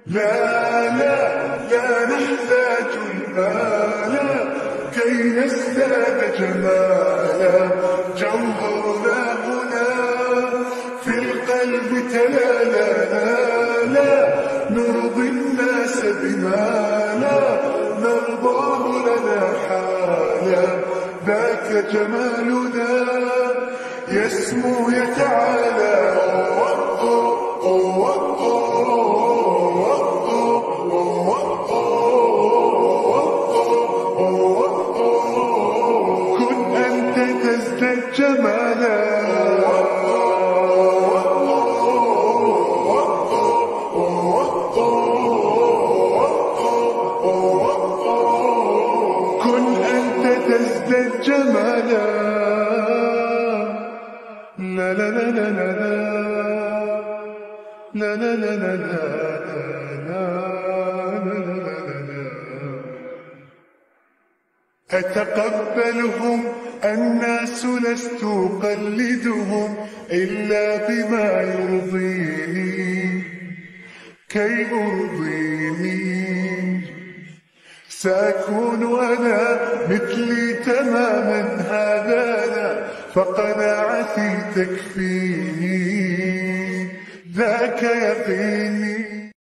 لا لا لا نحتاج المال كي نزداد جمالا، جوهرنا هنا في القلب تلالا. لا نرضي الناس بما لا نرضاه لنا حالا، ذاك جمالنا يسمو يتعالى. كن أنت تزداد جمالا. كن أنت تزداد جمالا. لا لا لا لا لا لا لا لا لا لا. أتقبلهم الناس لست أقلدهم إلا بما يرضيني كي أرضيني. سأكون أنا مثلي تماما هذا أنا، فقناعتي تكفيني ذاك يقين.